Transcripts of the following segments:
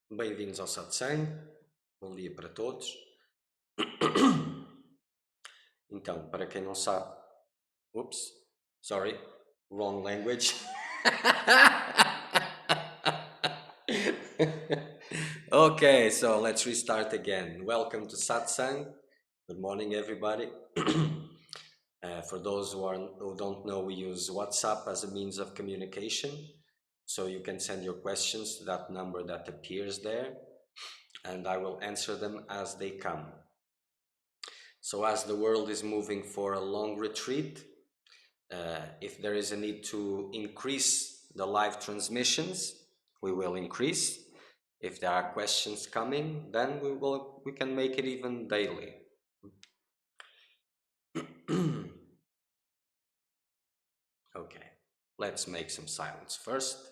Bem-vindos ao Satsang, bom dia para todos. Então, para quem não sabe, oops, sorry, wrong language. Okay, so let's restart again. Welcome to Satsang. Good morning, everybody. For those who don't know, we use WhatsApp as a means of communication. So you can send your questions to that number that appears there, and I will answer them as they come. So as the world is moving for a long retreat, if there is a need to increase the live transmissions, we will increase. If there are questions coming, then we can make it even daily. Okay, let's make some silence first.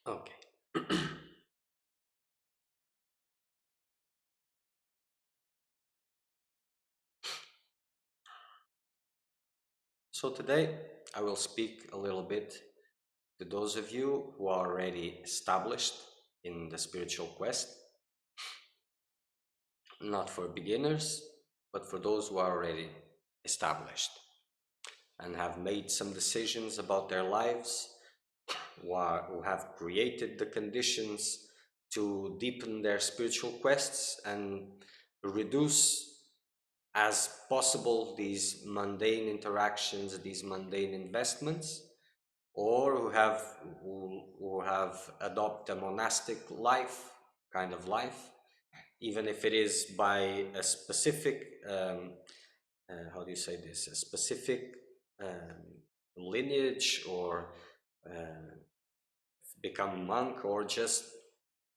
Okay. So today I will speak a little bit to those of you who are already established in the spiritual quest, not for beginners, but for those who are already established and have made some decisions about their lives, who have created the conditions to deepen their spiritual quests and reduce as possible these mundane interactions, these mundane investments, or who have adopted a monastic life, kind of life, even if it is by a specific, how do you say this, a specific lineage, or become monk, or just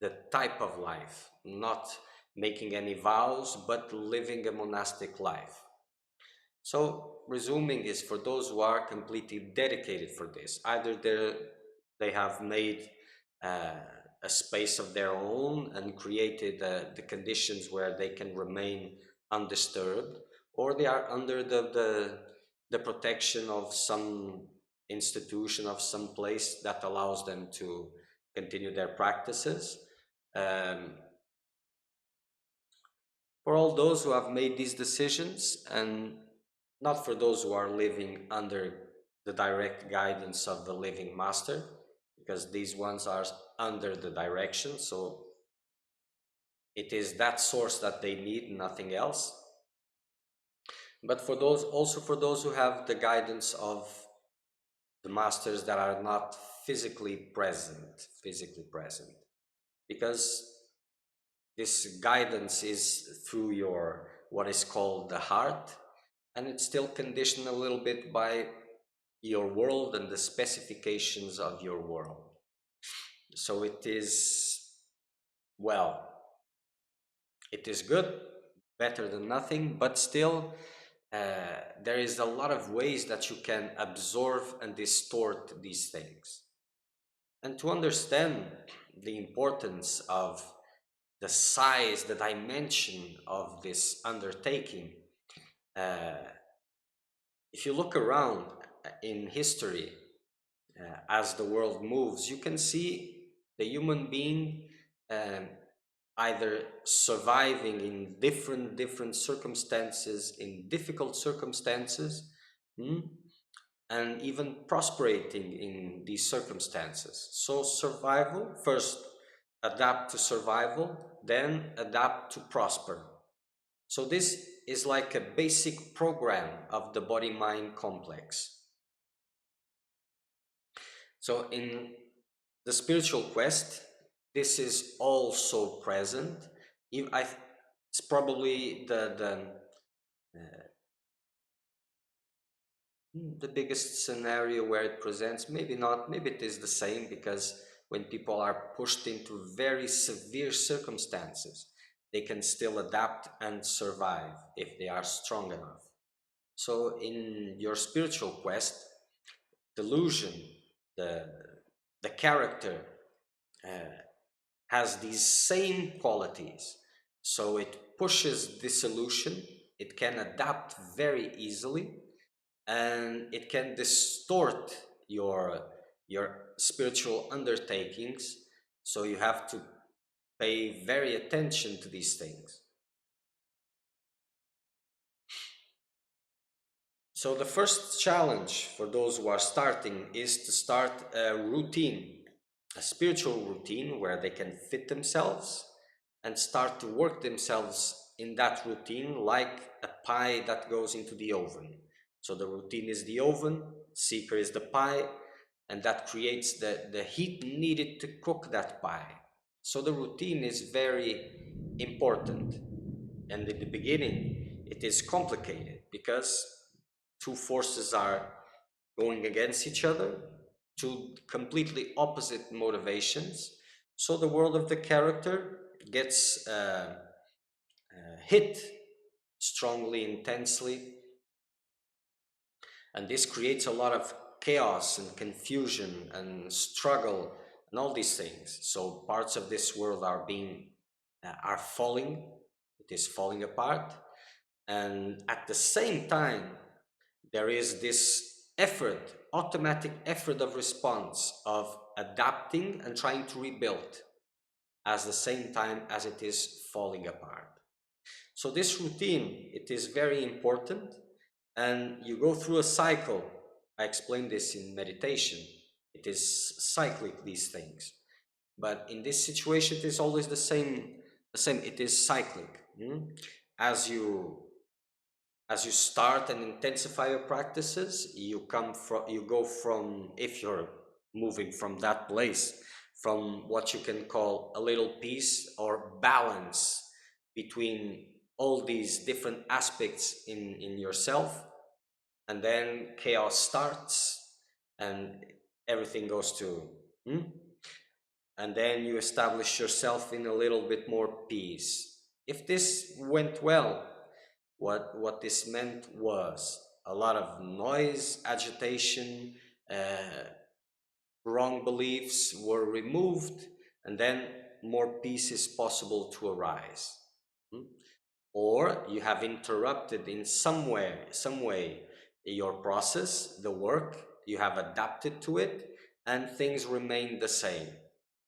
the type of life, not making any vows, but living a monastic life. So resuming is for those who are completely dedicated for this. Either they have made uh, a space of their own and created the conditions where they can remain undisturbed, or they are under the protection of some institution, of some place that allows them to continue their practices. Um, for all those who have made these decisions, and not for those who are living under the direct guidance of the living master, because these ones are under the direction, so it is that source that they need, nothing else. But for those, also for those who have the guidance of the masters that are not physically present, because this guidance is through your, what is called the heart, and it's still conditioned a little bit by your world and the specifications of your world. So it is, well, it is good, better than nothing, but still there is a lot of ways that you can absorb and distort these things. And to understand the importance of the size, the dimension of this undertaking, uh, if you look around in history, as the world moves, you can see the human being um, either surviving in different circumstances, in difficult circumstances, and even prosperating in these circumstances. So survival, first adapt to survival, then adapt to prosper. So this is like a basic program of the body-mind complex. So in the spiritual quest, this is also present. It's probably the biggest scenario where it presents. Maybe not, maybe it is the same, because when people are pushed into very severe circumstances, they can still adapt and survive if they are strong enough. So in your spiritual quest, delusion, the character, has these same qualities. So it pushes dissolution, it can adapt very easily, and it can distort your spiritual undertakings. So you have to pay very attention to these things. So the first challenge for those who are starting is to start a routine, a spiritual routine where they can fit themselves and start to work themselves in that routine, like a pie that goes into the oven. So the routine is the oven, seeker is the pie, and that creates the heat needed to cook that pie. So the routine is very important. And in the beginning, it is complicated because two forces are going against each other, two completely opposite motivations. So the world of the character gets hit strongly, intensely, and this creates a lot of chaos and confusion and struggle and all these things. So parts of this world are are falling, it is falling apart, and at the same time there is this effort, automatic effort of response, of adapting and trying to rebuild. at the same time as it is falling apart. So this routine, it is very important, and you go through a cycle. I explained this in meditation. It is cyclic, these things. But in this situation, it is always the same, it is cyclic. As you start and intensify your practices, you go from, if you're moving from that place, from what you can call a little peace or balance between all these different aspects in yourself, and then chaos starts and everything goes to and then you establish yourself in a little bit more peace. If this went well, what this meant was a lot of noise, agitation, wrong beliefs were removed, and then more peace is possible to arise. Or you have interrupted in some way your process, the work, you have adapted to it, and things remain the same.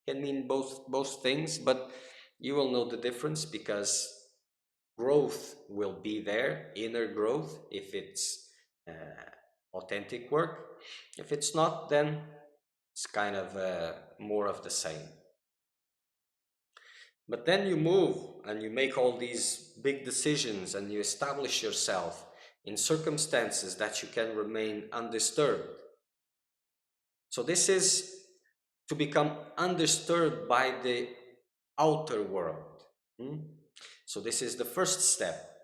Can mean both things, but you will know the difference, because growth will be there, inner growth, if it's authentic work. If it's not, then it's kind of more of the same. But then you move and you make all these big decisions and you establish yourself in circumstances that you can remain undisturbed. So this is to become undisturbed by the outer world. So this is the first step.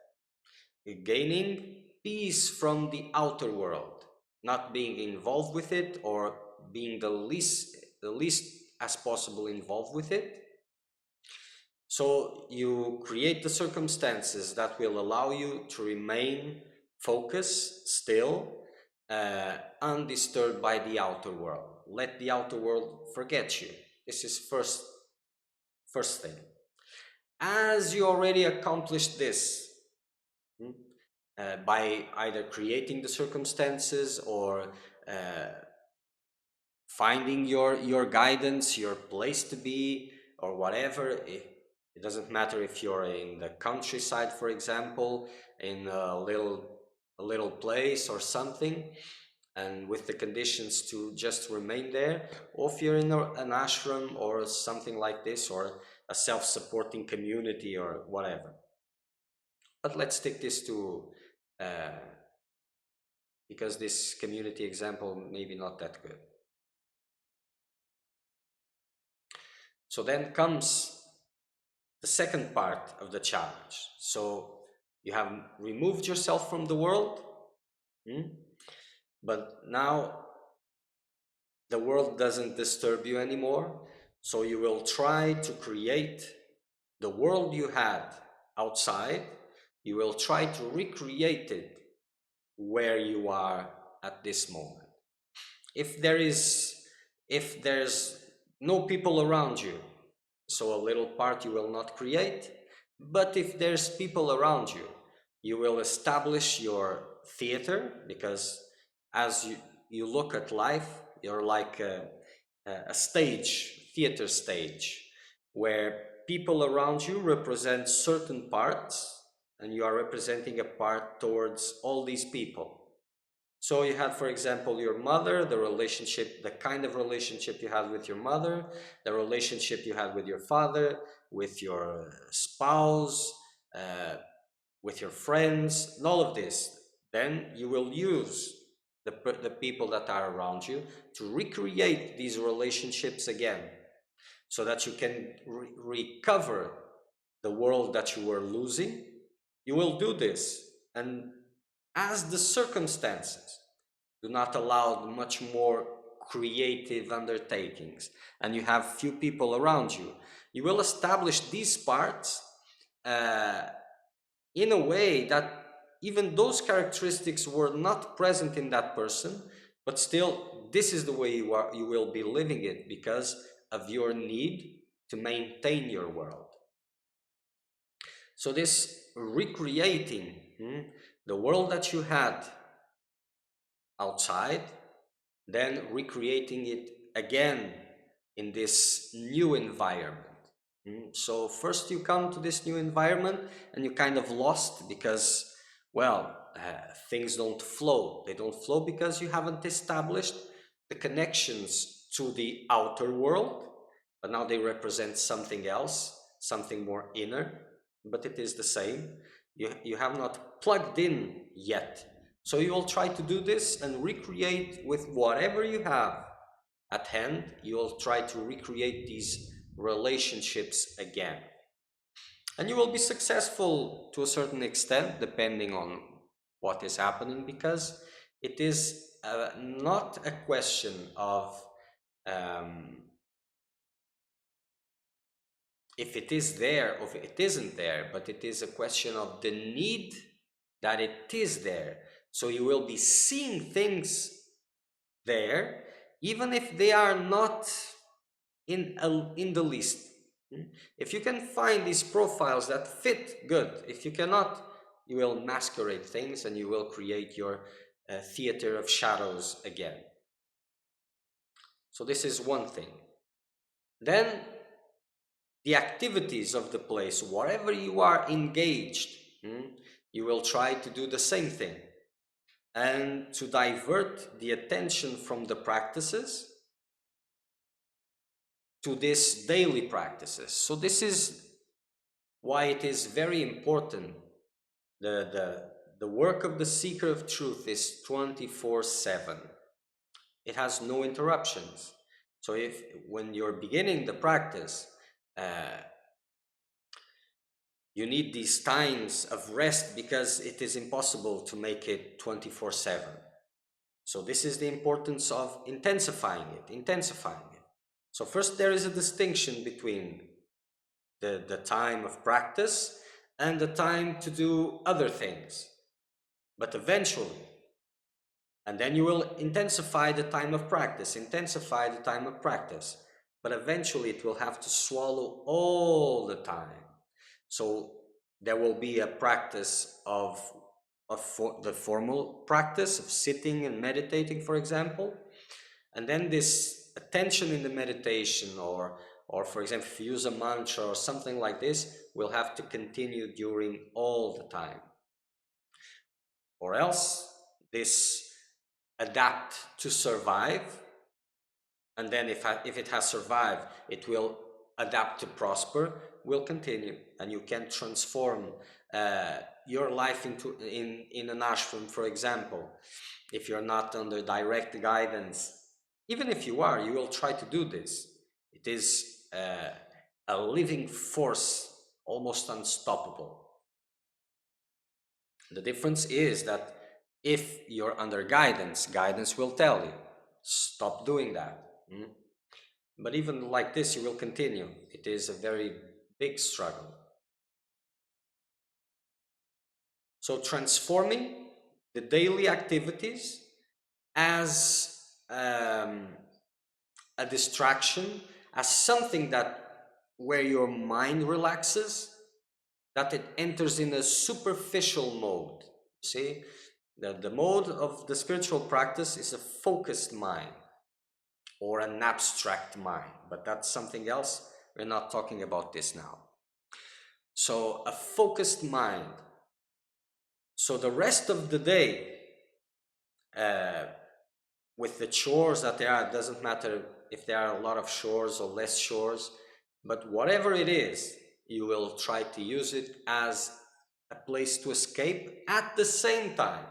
Gaining peace from the outer world, not being involved with it, or being the least as possible involved with it. So you create the circumstances that will allow you to remain focused, still, undisturbed by the outer world. Let the outer world forget you. This is first thing. As you already accomplished this, by either creating the circumstances or finding your guidance, your place to be, or whatever. It doesn't matter if you're in the countryside, for example, in a little place or something, and with the conditions to just remain there, or if you're in an ashram or something like this, or a self-supporting community or whatever. But let's take this to because this community example maybe not that good. So then comes the second part of the challenge. So you have removed yourself from the world, but now the world doesn't disturb you anymore. So you will try to create the world you had outside. You will try to recreate it where you are at this moment. If there's no people around you, so a little part you will not create. But if there's people around you, you will establish your theater, because as you look at life, you're like a theater stage, where people around you represent certain parts, and you are representing a part towards all these people. So you had, for example, your mother, the relationship, the kind of relationship you had with your mother, the relationship you had with your father, with your spouse, with your friends, and all of this. Then you will use the people that are around you to recreate these relationships again, so that you can recover the world that you were losing. You will do this, and as the circumstances do not allow much more creative undertakings, and you have few people around you, you will establish these parts in a way that even those characteristics were not present in that person, but still this is the way you will be living it, because of your need to maintain your world. So this recreating the world that you had outside, then recreating it again in this new environment. So first you come to this new environment and you kind of lost because, well, things don't flow. They don't flow because you haven't established the connections to the outer world, but now they represent something else, something more inner, but it is the same. You have not plugged in yet. So you will try to do this and recreate with whatever you have at hand. You will try to recreate these relationships again. And you will be successful to a certain extent, depending on what is happening, because it is not a question of um, if it is there or if it isn't there, but it is a question of the need that it is there. So you will be seeing things there, even if they are not in the list. If you can find these profiles that fit, good. If you cannot, you will masquerade things and you will create your theater of shadows again. So this is one thing. Then the activities of the place, wherever you are engaged, you will try to do the same thing and to divert the attention from the practices to this daily practices. So this is why it is very important. The work of the seeker of truth is 24/7. It has no interruptions. So if when you're beginning the practice, you need these times of rest because it is impossible to make it 24/7. So this is the importance of intensifying it. So first there is a distinction between the time of practice and the time to do other things. But eventually, and then you will intensify the time of practice, but eventually it will have to swallow all the time. So there will be a practice of the formal practice of sitting and meditating, for example, and then this attention in the meditation, or for example, if you use a mantra or something like this, will have to continue during all the time. Or else this adapt to survive, and then if it has survived, it will adapt to prosper, will continue, and you can transform your life into in an ashram, for example. If you're not under direct guidance, even if you are, you will try to do this. It is a living force, almost unstoppable. The difference is that if you're under guidance, guidance will tell you, stop doing that. But even like this, you will continue. It is a very big struggle. So transforming the daily activities as a distraction, as something that where your mind relaxes, that it enters in a superficial mode. See, the mode of the spiritual practice is a focused mind or an abstract mind, but that's something else. We're not talking about this now. So a focused mind. So the rest of the day, with the chores that there are, it doesn't matter if there are a lot of chores or less chores, but whatever it is, you will try to use it as a place to escape. At the same time,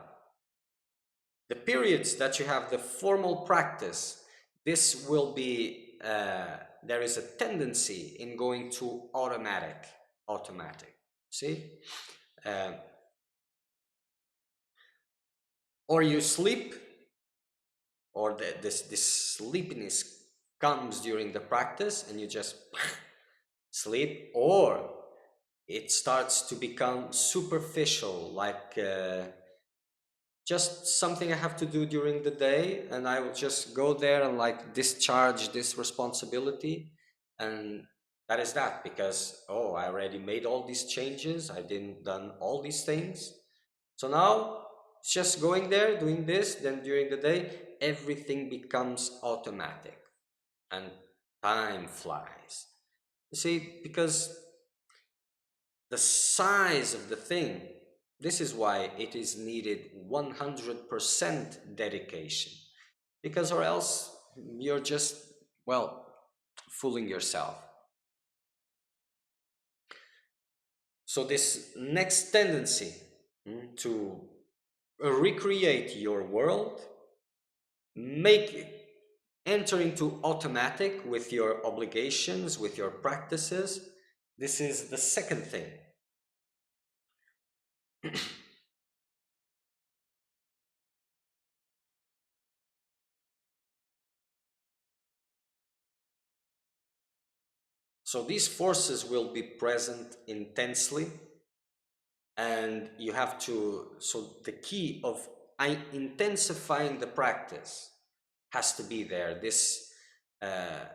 the periods that you have the formal practice, this will be, there is a tendency in going to automatic, see? Or you sleep, or this sleepiness comes during the practice and you just sleep, or it starts to become superficial, like just something I have to do during the day, and I will just go there and like discharge this responsibility, and that is that, because oh, I already made all these changes, I didn't done all these things, so now it's just going there doing this. Then during the day everything becomes automatic and time flies. You see, because the size of the thing, this is why it is needed 100% dedication. Because or else you're just, well, fooling yourself. So this next tendency to recreate your world, make enter into automatic with your obligations, with your practices. This is the second thing. So these forces will be present intensely, and you have to, so the key of intensifying the practice has to be there. This uh,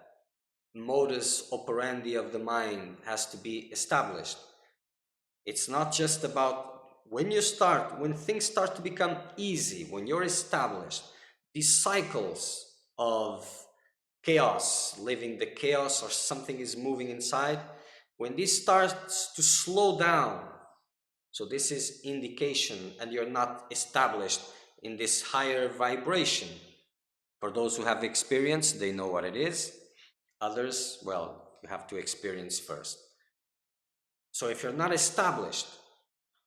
modus operandi of the mind has to be established. It's not just about when things start to become easy, when you're established, these cycles of chaos, living the chaos or something is moving inside, when this starts to slow down, so this is indication and you're not established in this higher vibration. For those who have experience, they know what it is. Others, well, you have to experience first. So if you're not established,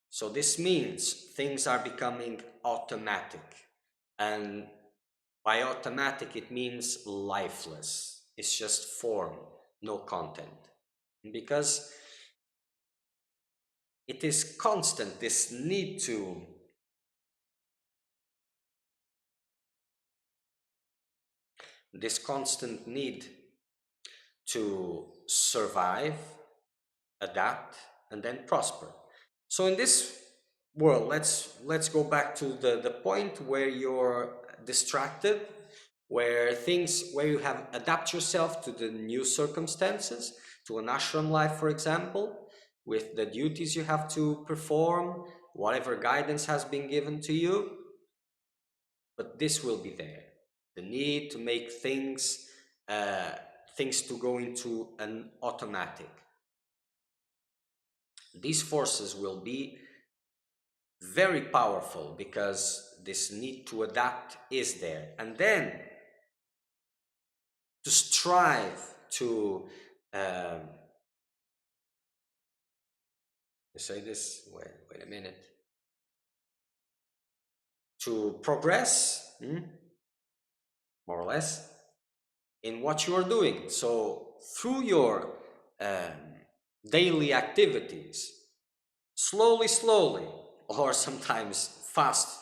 so this means things are becoming automatic. And by automatic, it means lifeless. It's just form, no content. Because it is constant, this constant need to survive, adapt, and then prosper. So in this world, let's go back to the point where you're distracted, where you have adapt yourself to the new circumstances, to an ashram life, for example, with the duties you have to perform, whatever guidance has been given to you. But this will be there. The need to make uh, things to go into an automatic. These forces will be very powerful because this need to adapt is there. And then to strive to, um, say this, wait a minute, to progress, more or less, in what you are doing. So through your daily activities, slowly, or sometimes fast,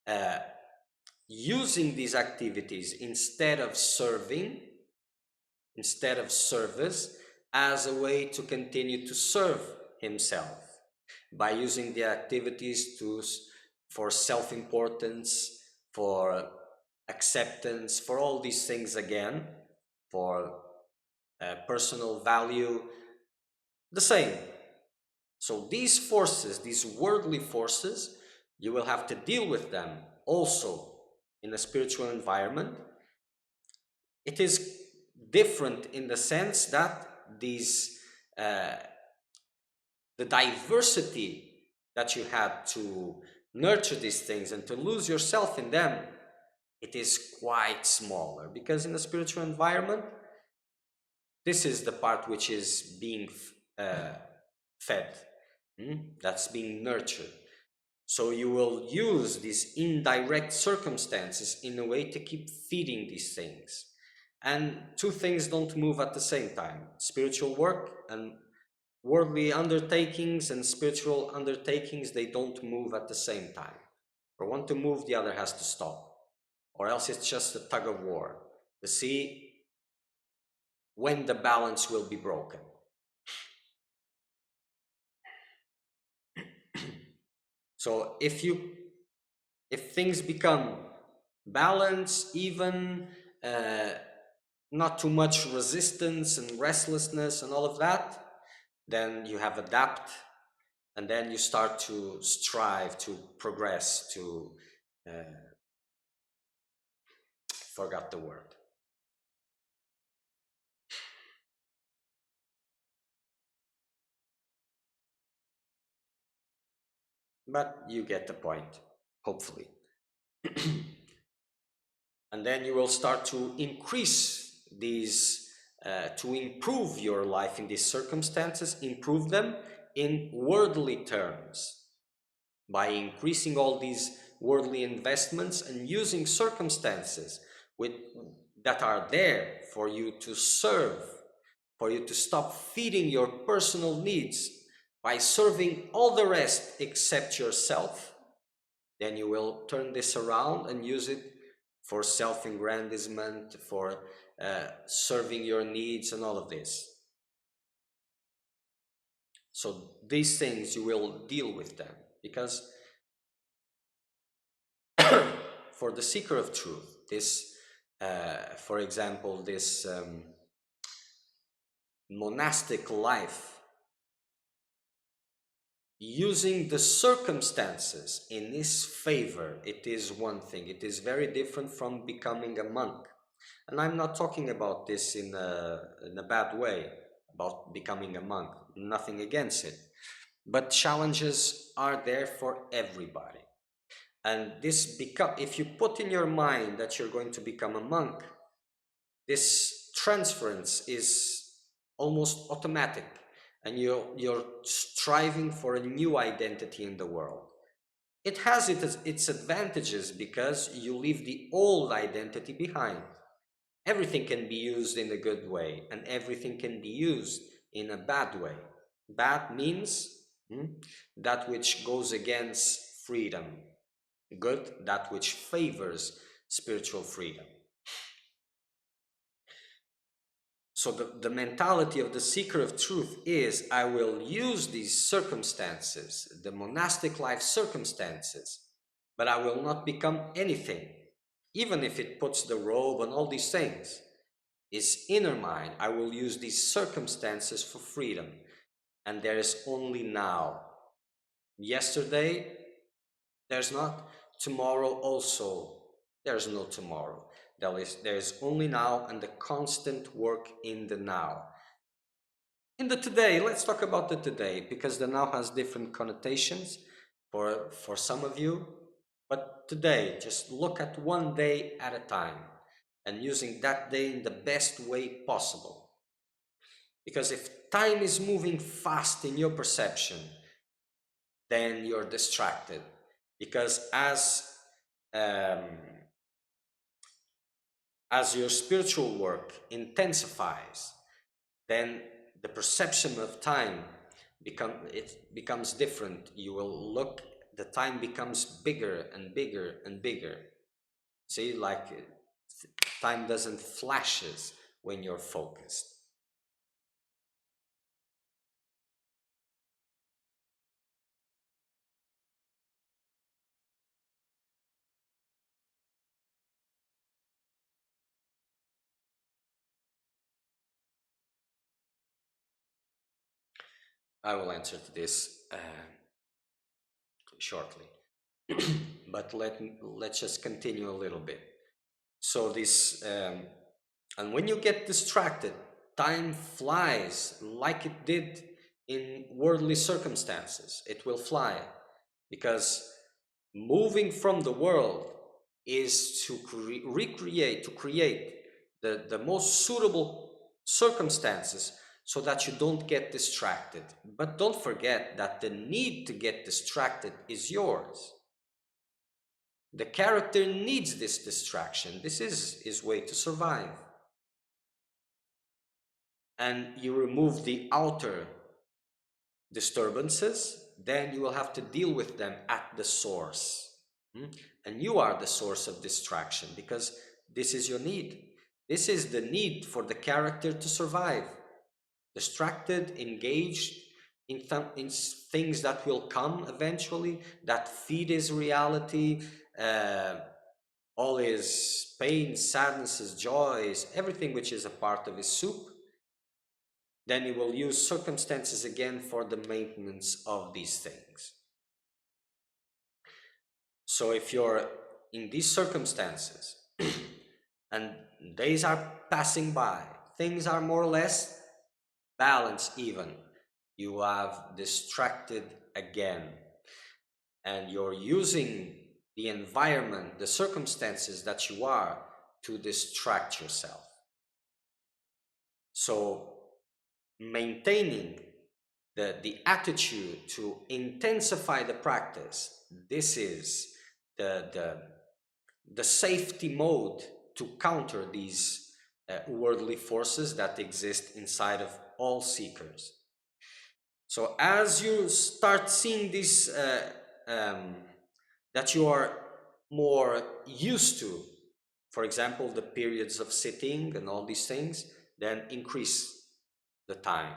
uh, using these activities instead of service, as a way to continue to serve himself by using the activities for self-importance, for acceptance, for all these things again, for personal value, the same. So these forces, these worldly forces, you will have to deal with them also in a spiritual environment. It is different in the sense that these the diversity that you had to nurture these things and to lose yourself in them, it is quite smaller, because in the spiritual environment, this is the part which is being fed, that's being nurtured. So you will use these indirect circumstances in a way to keep feeding these things. And two things don't move at the same time: spiritual work and worldly undertakings and spiritual undertakings, they don't move at the same time. For one to move, the other has to stop, or else it's just a tug of war to see when the balance will be broken. So if things become balanced, even, not too much resistance and restlessness and all of that, then you have adapt, and then you start to strive to progress to, forgot the word. but you get the point, hopefully. And then you will start to increase these, to improve your life in these circumstances, improve them in worldly terms by increasing all these worldly investments and using circumstances with, that are there for you to serve, for you to stop feeding your personal needs by serving all the rest except yourself. Then you will turn this around and use it for self-aggrandizement, for serving your needs and all of this. So these things, you will deal with them, because for the seeker of truth, this, for example, this monastic life, using the circumstances in his favor, it is one thing. It is very different from becoming a monk. And I'm not talking about this in a bad way, about becoming a monk. Nothing against it. But challenges are there for everybody. And this if you put in your mind that you're going to become a monk, this transference is almost automatic, and you're striving for a new identity in the world. It has its advantages because you leave the old identity behind. Everything can be used in a good way, and everything can be used in a bad way. Bad means that which goes against freedom. Good, that which favors spiritual freedom. So the mentality of the seeker of truth is, I will use these circumstances, the monastic life circumstances, but I will not become anything, even if it puts the robe and all these things. Is inner mind. I will use these circumstances for freedom. And there is only now. Yesterday, there's not. Tomorrow also, there's no tomorrow. There is only now, and the constant work in the now. In the today, let's talk about the today, because the now has different connotations for some of you. But today, just look at one day at a time, and using that day in the best way possible. Because if time is moving fast in your perception, then you're distracted. Because um, as your spiritual work intensifies, then the perception of time becomes different. You will look, the time becomes bigger and bigger and bigger. See, like time doesn't flashes when you're focused. I will answer to this shortly. But let's just continue a little bit. So this, and when you get distracted, time flies like it did in worldly circumstances. It will fly, because moving from the world is to create the most suitable circumstances so that you don't get distracted. But don't forget that the need to get distracted is yours. The character needs this distraction. This is his way to survive. And you remove the outer disturbances, then you will have to deal with them at the source. And you are the source of distraction, because this is your need. This is the need for the character to survive. Distracted, engaged in things that will come eventually, that feed his reality, all his pain, sadnesses, joys, everything which is a part of his soup. Then he will use circumstances again for the maintenance of these things. So if you're in these circumstances and days are passing by, things are more or less balanced even, you have distracted again. and you're using the environment, the circumstances that you are to distract yourself. So maintaining the attitude to intensify the practice, this is the safety mode to counter these worldly forces that exist inside of all seekers. So as you start seeing this, that you are more used to, for example, the periods of sitting and all these things, then increase the time.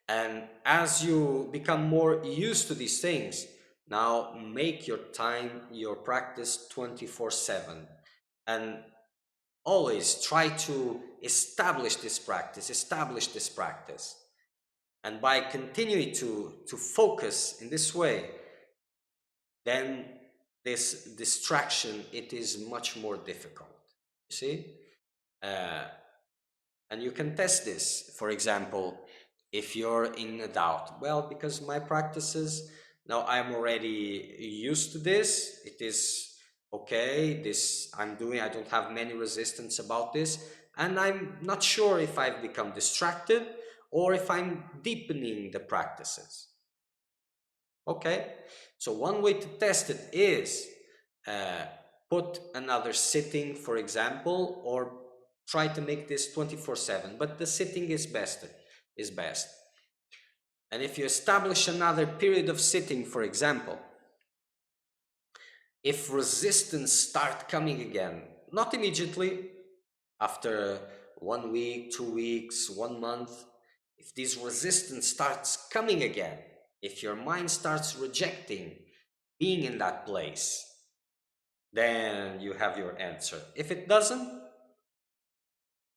And as you become more used to these things, now make your time, your practice 24/7. And always try to establish this practice. And by continuing to focus in this way, then this distraction, it is much more difficult, you see? And you can test this. For example, if you're in a doubt, well, because my practices, now I'm already used to this, it is okay, this I'm doing, I don't have many resistance about this, and I'm not sure if I've become distracted or if I'm deepening the practices. Okay, so one way to test it is put another sitting, for example, or try to make this 24/7, but the sitting is best. And if you establish another period of sitting, for example, if resistance start coming again, not immediately, after 1 week, 2 weeks, 1 month, if this resistance starts coming again, if your mind starts rejecting being in that place, then you have your answer. If it doesn't,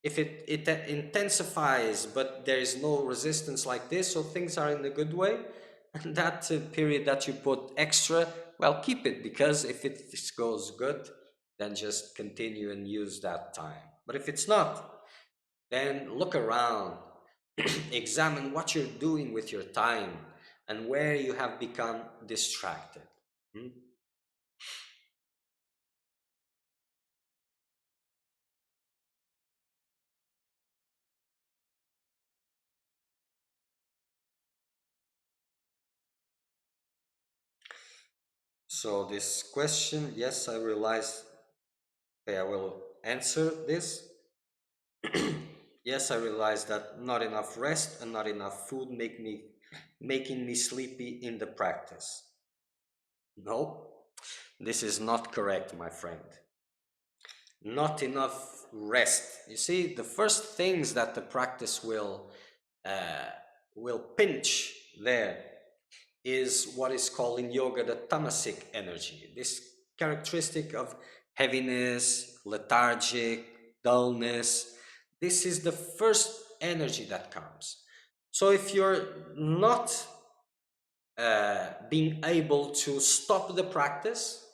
if it intensifies, but there is no resistance like this, so things are in a good way, and that period that you put extra, well, keep it, because if it goes good, then just continue and use that time. But if it's not, then look around, examine what you're doing with your time and where you have become distracted. So this question, yes, I realize. Okay, I will answer this. Yes, I realize that not enough rest and not enough food making me sleepy in the practice. No, this is not correct, my friend. Not enough rest. You see, the first things that the practice will pinch there is what is called in yoga the tamasic energy. This characteristic of heaviness, lethargic, dullness. This is the first energy that comes. So if you're not being able to stop the practice,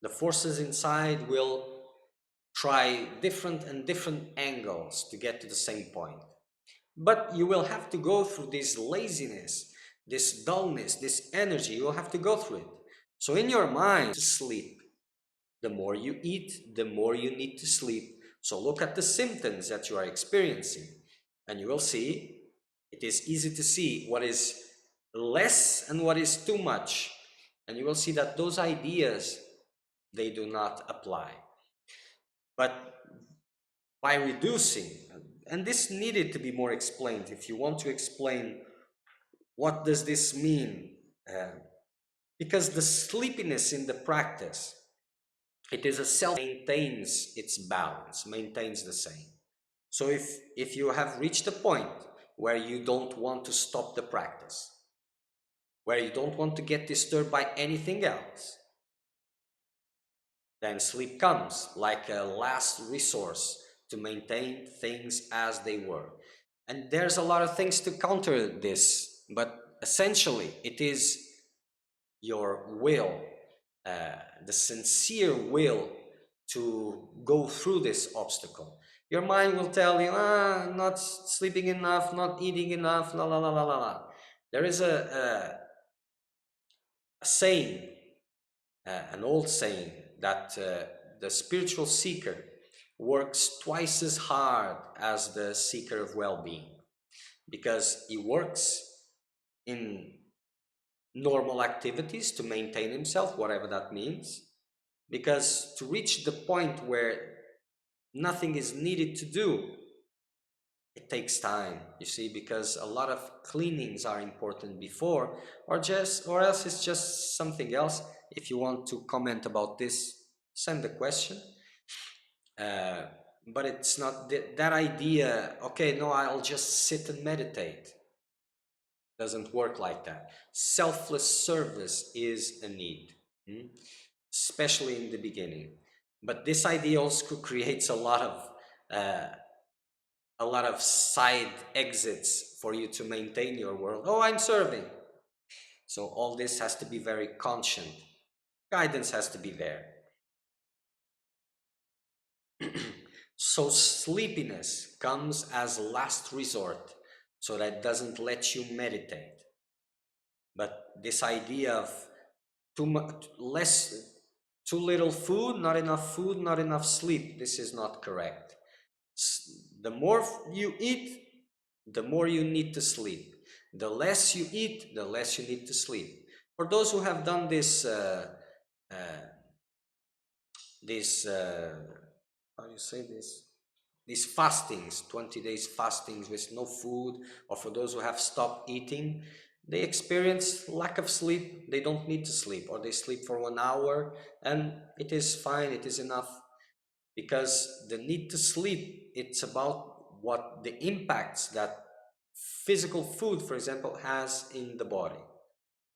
the forces inside will try different angles to get to the same point. But you will have to go through this laziness, this dullness, this energy. You will have to go through it. So in your mind, to sleep. The more you eat, the more you need to sleep. So look at the symptoms that you are experiencing, and you will see it is easy to see what is less and what is too much. And you will see that those ideas, they do not apply. But by reducing, and this needed to be more explained, if you want to explain what does this mean, because the sleepiness in the practice, it is a self maintains its balance, maintains the same. So if you have reached a point where you don't want to stop the practice, where you don't want to get disturbed by anything else, then sleep comes like a last resource to maintain things as they were. And there's a lot of things to counter this, but essentially it is your will, the sincere will to go through this obstacle. Your mind will tell you, not sleeping enough, not eating enough, la la la la la la. There is a saying an old saying that the spiritual seeker works twice as hard as the seeker of well-being, because he works in normal activities to maintain himself, whatever that means, because to reach the point where nothing is needed to do, it takes time, you see, because a lot of cleanings are important before, or else it's just something else. If you want to comment about this, send the question. uh, but it's not that idea, okay, no, I'll just sit and meditate. Doesn't work like that. Selfless service is a need, especially in the beginning. But this idea also creates uh, a lot of side exits for you to maintain your world. Oh, I'm serving. So all this has to be very conscient. Guidance has to be there. So sleepiness comes as last resort, so that doesn't let you meditate. But this idea of too much, too little food, not enough sleep, this is not correct. The more you eat, the more you need to sleep. The less you eat, the less you need to sleep. For those who have done uh, this how do you say this? These fastings, 20 days fastings with no food, or for those who have stopped eating, they experience lack of sleep. They don't need to sleep, or they sleep for 1 hour, and it is fine, it is enough. Because the need to sleep, it's about what the impacts that physical food, for example, has in the body.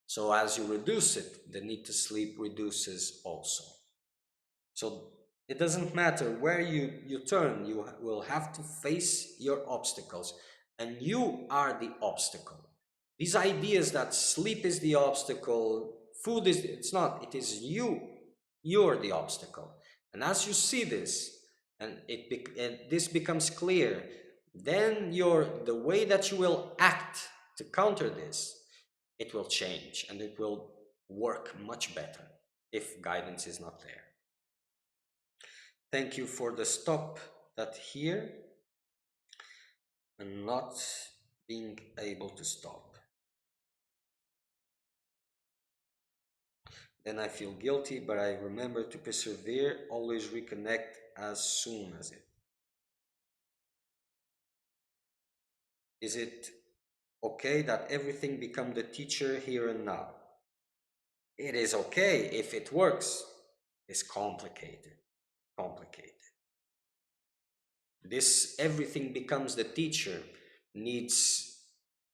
So as you reduce it, the need to sleep reduces also. So it doesn't matter where you turn, you will have to face your obstacles, and you are the obstacle. These ideas that sleep is the obstacle, food is, it's not, it is you. You're the obstacle. And as you see this, and this becomes clear, then the way that you will act to counter this, it will change, and it will work much better if guidance is not there. Thank you for the stop that here and not being able to stop. Then I feel guilty, but I remember to persevere, always reconnect as soon as it. Is it okay that everything become the teacher here and now? It is okay if it works. It's complicated. This everything becomes the teacher needs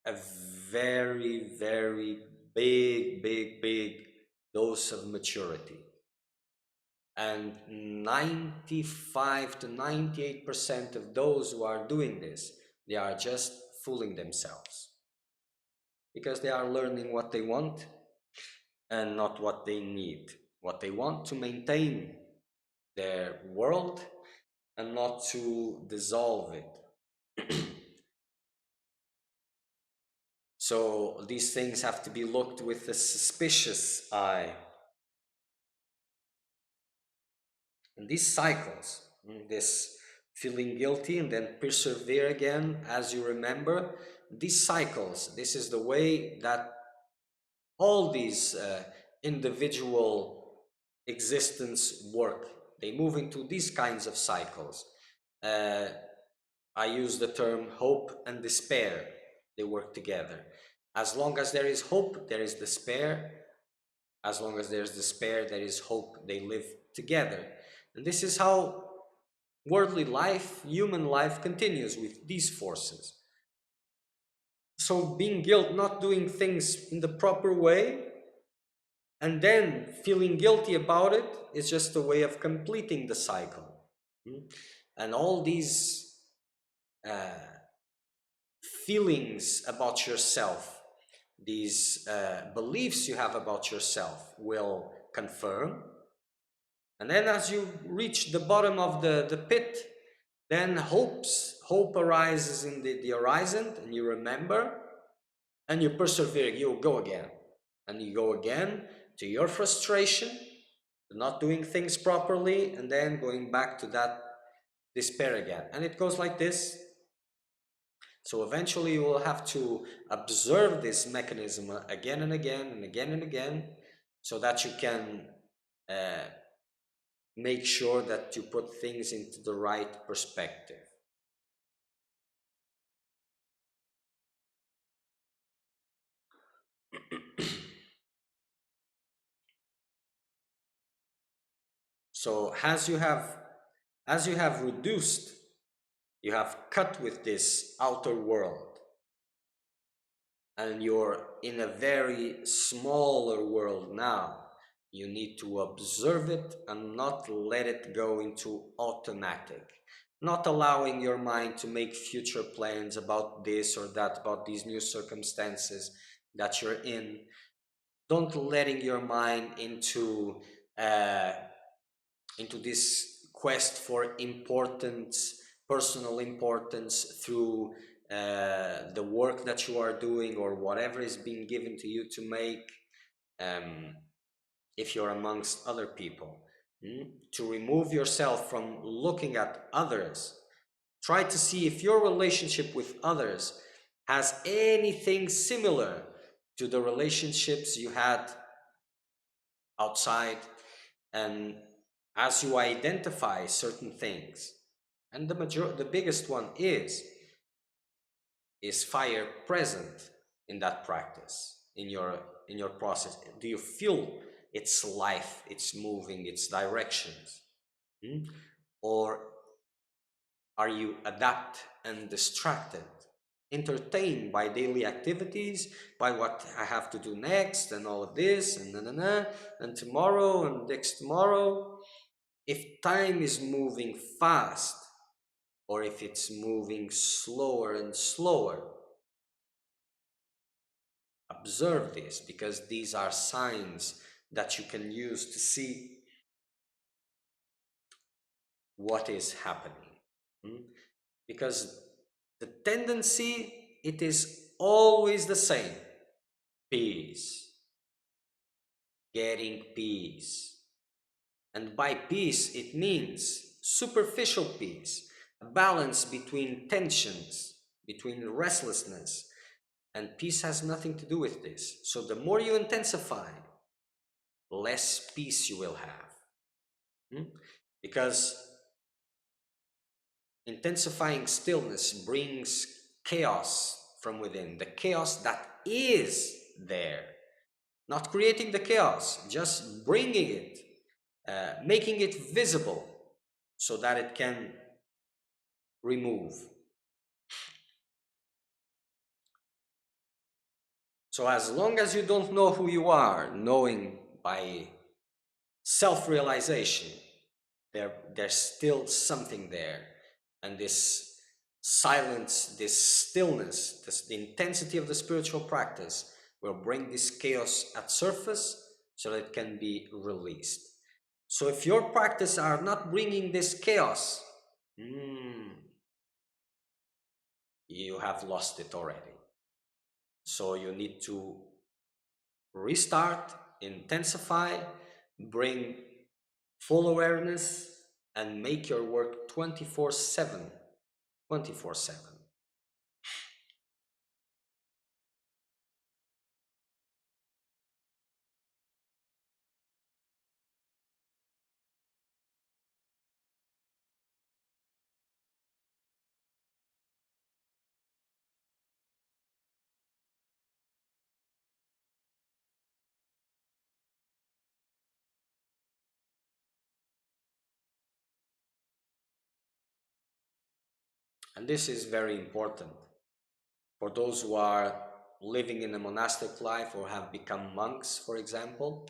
a very, very big dose of maturity. And 95 to 98% of those who are doing this, they are just fooling themselves, because they are learning what they want and not what they need. What they want to maintain their world and not to dissolve it. So these things have to be looked with a suspicious eye. And these cycles, this feeling guilty and then persevere again as you remember, these cycles, this is the way that all these individual existence work. They move into these kinds of cycles. I use the term hope and despair. They work together. As long as there is hope, there is despair. As long as there's despair, there is hope. They live together. And this is how worldly life, human life, continues with these forces. So being guilt, not doing things in the proper way, and then feeling guilty about it, is just a way of completing the cycle. And all these feelings about yourself, these beliefs you have about yourself will confirm. And then as you reach the bottom of the pit, then hope arises in the horizon, and you remember, and you persevere, you go again. And you go again to your frustration, not doing things properly, and then going back to that despair again. And it goes like this. So eventually you will have to observe this mechanism again and again and again and again, so that you can uh, make sure that you put things into the right perspective. So as you have reduced, you have cut with this outer world, and you're in a very smaller world now. You need to observe it and not let it go into automatic, not allowing your mind to make future plans about this or that, about these new circumstances that you're in. Don't letting your mind uh, into this quest for importance, personal importance, through the work that you are doing or whatever is being given to you to make, um, if you're amongst other people. To remove yourself from looking at others. Try to see if your relationship with others has anything similar to the relationships you had outside. And as you identify certain things, and the biggest one is fire present in that practice, in your process? Do you feel its life, its moving, its directions? Hmm? Or are you adapt and distracted, entertained by daily activities, by what I have to do next, and all of this, and and tomorrow, and next tomorrow? If time is moving fast, or if it's moving slower and slower, observe this, because these are signs that you can use to see what is happening. Because the tendency, it is always the same: peace, getting peace. And by peace, it means superficial peace, a balance between tensions, between restlessness, and peace has nothing to do with this. So the more you intensify, less peace you will have. Because intensifying stillness brings chaos from within, the chaos that is there. Not creating the chaos, just bringing it, making it visible so that it can remove. So as long as you don't know who you are, knowing by self-realization, there's still something there. And this silence, this stillness, the intensity of the spiritual practice will bring this chaos at surface so that it can be released. So if your practice are not bringing this chaos, you have lost it already. So you need to restart, intensify, bring full awareness, and make your work 24/7. 24/7. And this is very important for those who are living in a monastic life or have become monks, for example,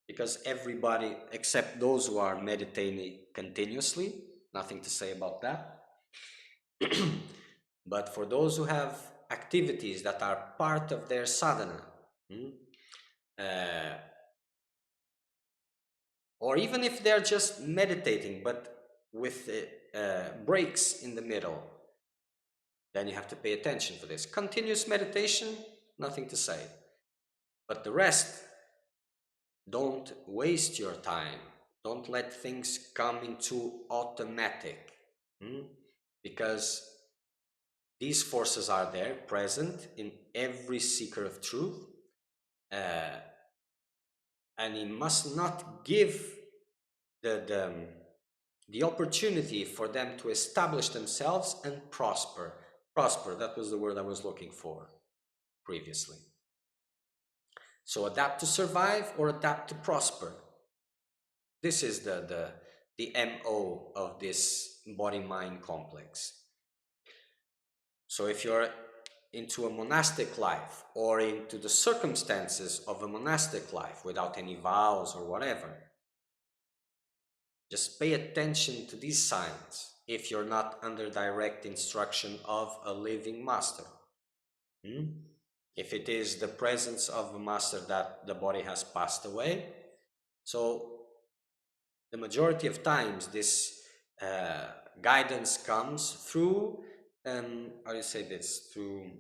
because everybody except those who are meditating continuously, nothing to say about that. But for those who have activities that are part of their sadhana, uh, or even if they're just meditating but with breaks in the middle, then you have to pay attention to this. Continuous meditation, nothing to say. But the rest, Don't waste your time. Don't let things come into automatic. Because these forces are there, present in every seeker of truth, and he must not give the opportunity for them to establish themselves and prosper. Prosper, that was the word I was looking for previously. So adapt to survive or adapt to prosper. This is the MO of this body-mind complex. So if you're into a monastic life or into the circumstances of a monastic life without any vows or whatever, just pay attention to these signs if you're not under direct instruction of a living master. If it is the presence of a master that the body has passed away, so the majority of times this guidance comes through, how do you say this, through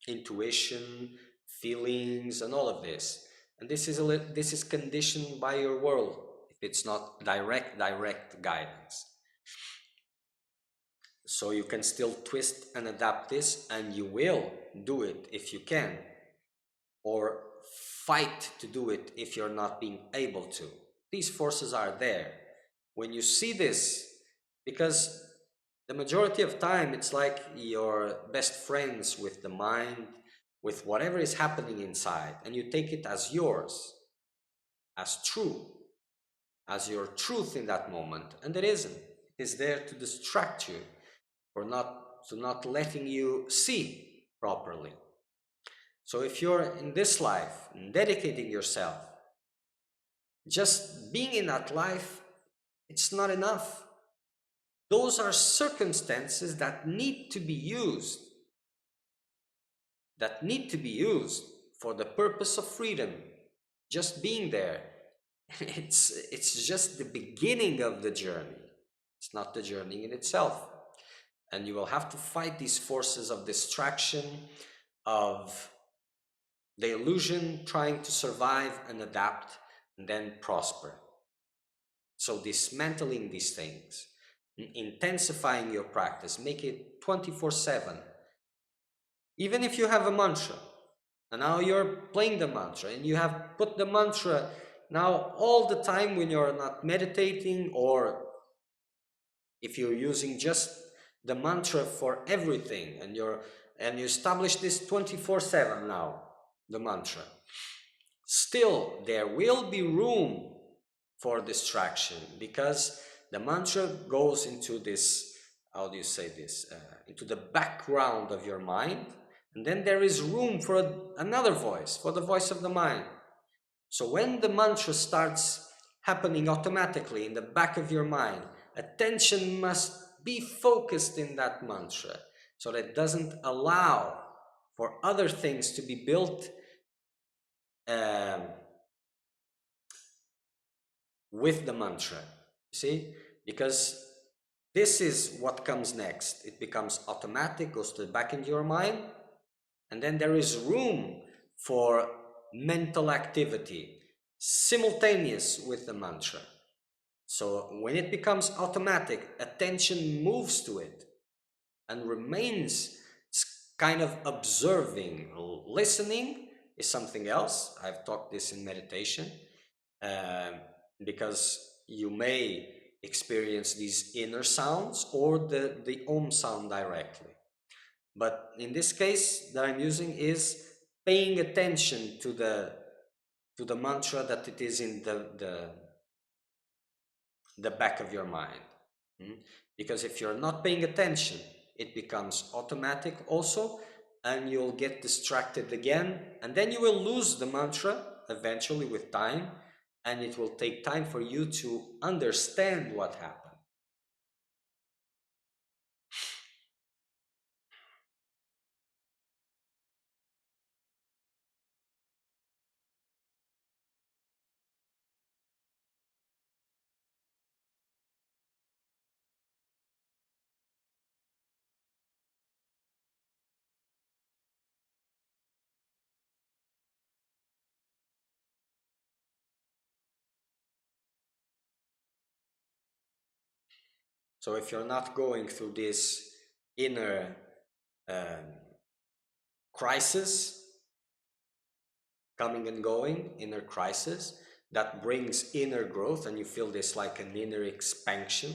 intuition, feelings, and all of this. And this is conditioned by your world if it's not direct guidance. So you can still twist and adapt this, and you will do it if you can, or fight to do it if you're not being able to. These forces are there. When you see this, because the majority of time it's like you're best friends with the mind, with whatever is happening inside, and you take it as yours, as true, as your truth in that moment, and it isn't. It is there to distract you, or not letting you see properly. So if you're in this life, dedicating yourself, just being in that life, it's not enough. Those are circumstances that need to be used, for the purpose of freedom. Just being there, it's just the beginning of the journey. It's not the journey in itself. And you will have to fight these forces of distraction, of the illusion, trying to survive and adapt and then prosper. So dismantling these things, intensifying your practice, make it 24/7. Even if you have a mantra, and now you're playing the mantra, and you have put the mantra now all the time when you're not meditating, or if you're using just the mantra for everything, and you establish this 24/7 now, the mantra, still there will be room for distraction, because the mantra goes into this, how do you say this, into the background of your mind, and then there is room for another voice, for the voice of the mind. So when the mantra starts happening automatically in the back of your mind, attention must be focused in that mantra, so that it doesn't allow for other things to be built with the mantra. See, because this is what comes next. It becomes automatic, goes to the back into your mind, and then there is room for mental activity simultaneous with the mantra. So when it becomes automatic, attention moves to it and remains kind of observing. Listening is something else. I've talked this in meditation, because you may experience these inner sounds or the Om sound directly. But in this case that I'm using is paying attention to the mantra that it is in the back of your mind. Because if you're not paying attention, it becomes automatic also, and you'll get distracted again, and then you will lose the mantra eventually with time, and it will take time for you to understand what happened. So if you're not going through this inner um, crisis, coming and going, inner crisis, that brings inner growth, and you feel this like an inner expansion.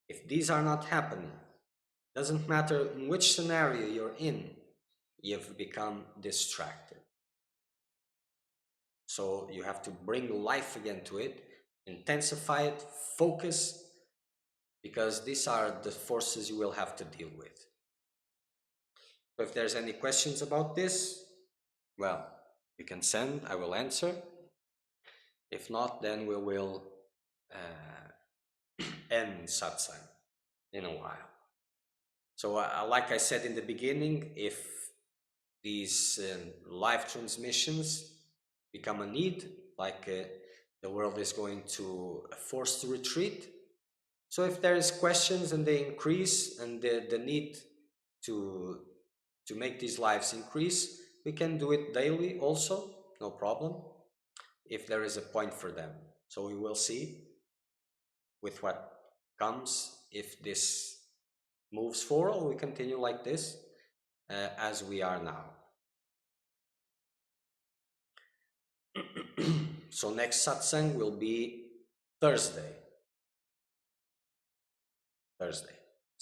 If these are not happening, doesn't matter in which scenario you're in, you've become distracted. So you have to bring life again to it, intensify it, focus, because these are the forces you will have to deal with. So if there's any questions about this, well, you can send, I will answer. If not, then we will end satsang in a while. So like I said in the beginning, if these live transmissions become a need, like the world is going to a forced retreat. So if there is questions and they increase, and the need to make these lives increase, we can do it daily also, no problem, if there is a point for them. So we will see with what comes, if this moves forward, or we continue like this as we are now. So next satsang will be Thursday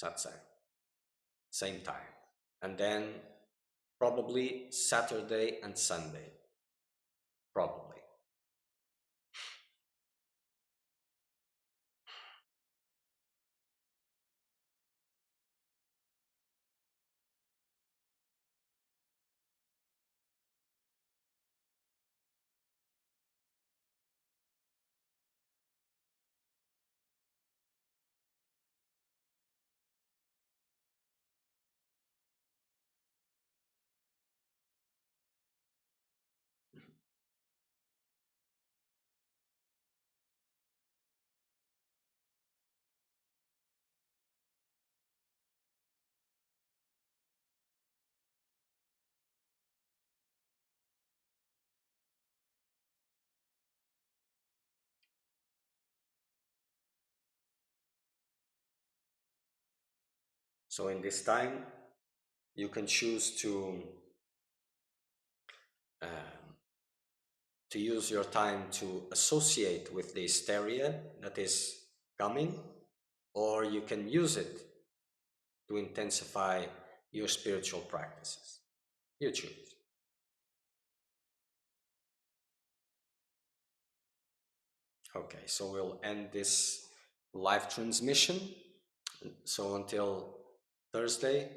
satsang, same time, and then probably Saturday and Sunday, probably. So in this time, you can choose um, to use your time to associate with the hysteria that is coming, or you can use it to intensify your spiritual practices. You choose. Okay, so we'll end this live transmission. So until Thursday,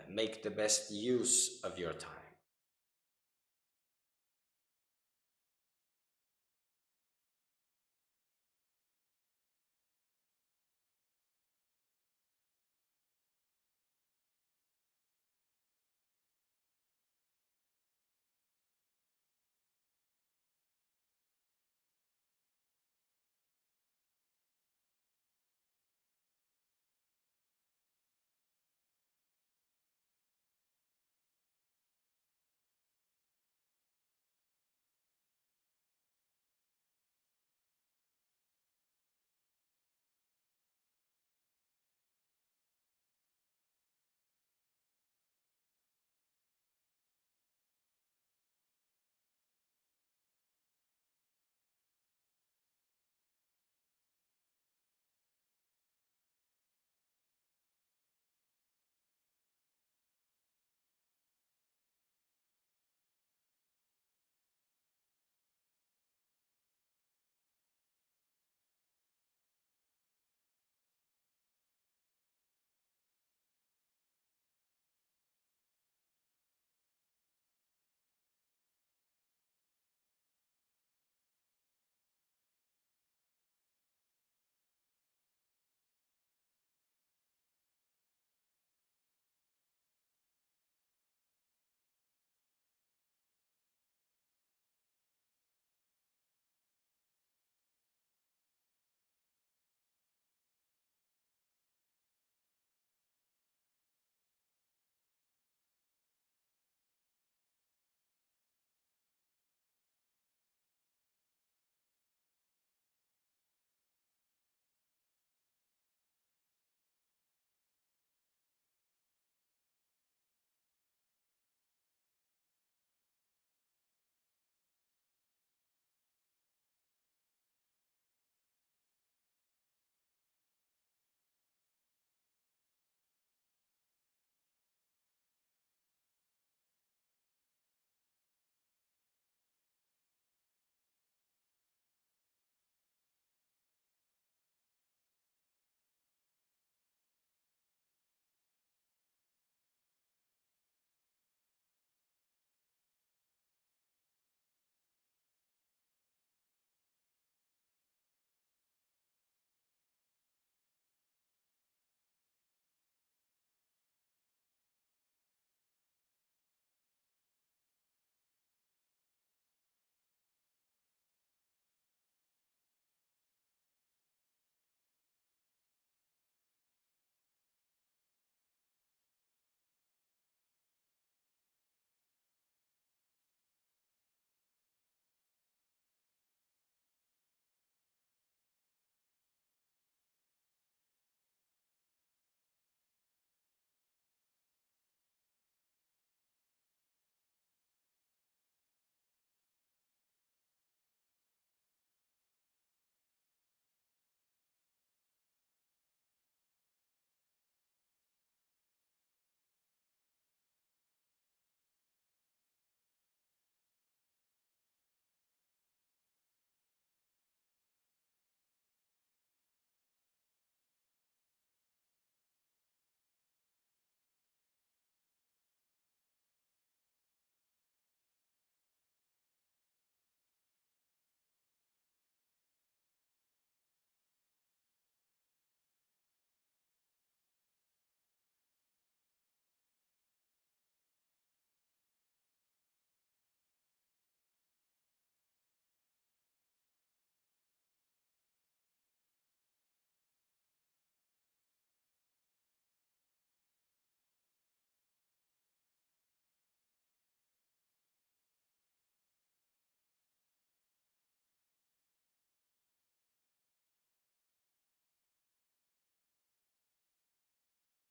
make the best use of your time.